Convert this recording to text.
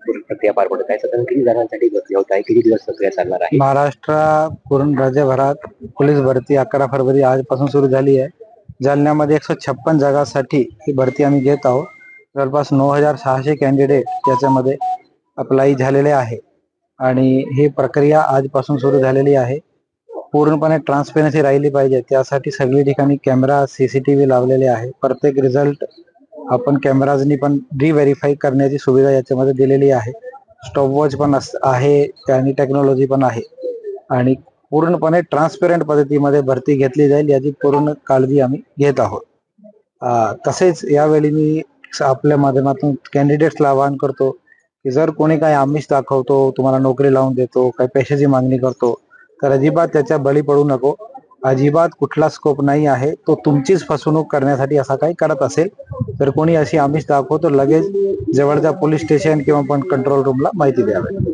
पूर्ण प्रक्रिया पार पडत आहे. साधारण किती जणांसाठी भरती होत आहे, किती दिवस प्रक्रिया चालणार आहे? महाराष्ट्र पूर्ण राज्यभरात पोलीस भरती 11 फरवरी आजपासून सुरू झाली आहे. जालन्यामध्ये 156 जागांसाठी ही भरती आम्ही घेत आहोत. जवळपास 9,600 कॅन्डिडेट याच्यामध्ये अप्लाय झालेले आहे आणि ही प्रक्रिया आजपासून सुरू झालेली आहे. पूर्णपणे ट्रान्सपरन्सी राहिली पाहिजे त्यासाठी सगळी ठिकाणी कॅमेरा CCTV लावलेले आहे. प्रत्येक रिझल्ट आपण कॅमेराजनी पण रिव्हेरीफाय करण्याची सुविधा याच्यामध्ये दिलेली आहे. स्टॉपवॉच पण आहे आणि टेक्नॉलॉजी पण आहे आणि पूर्णपणे ट्रान्सपेरंट पद्धतीमध्ये भरती घेतली जाईल याची पूर्ण काळजी आम्ही घेत आहोत. तसेच यावेळी मी आपल्या माध्यमातून कॅन्डिडेट्सला आवाहन करतो की जर कोणी काही आमिष दाखवतो, तुम्हाला नोकरी लावून देतो, काही पैशाची मागणी करतो, तर अजिबात त्याच्या बळी पडू नको. अजिबात कुठला स्कोप नाही आहे. तो तुमचीच फसवणूक करण्यासाठी असा काही करत असेल तर कोणी अशी आमिष दाखवतो लगेच जवळच्या पोलीस स्टेशन किंवा पण कंट्रोल रूमला माहिती द्यावी.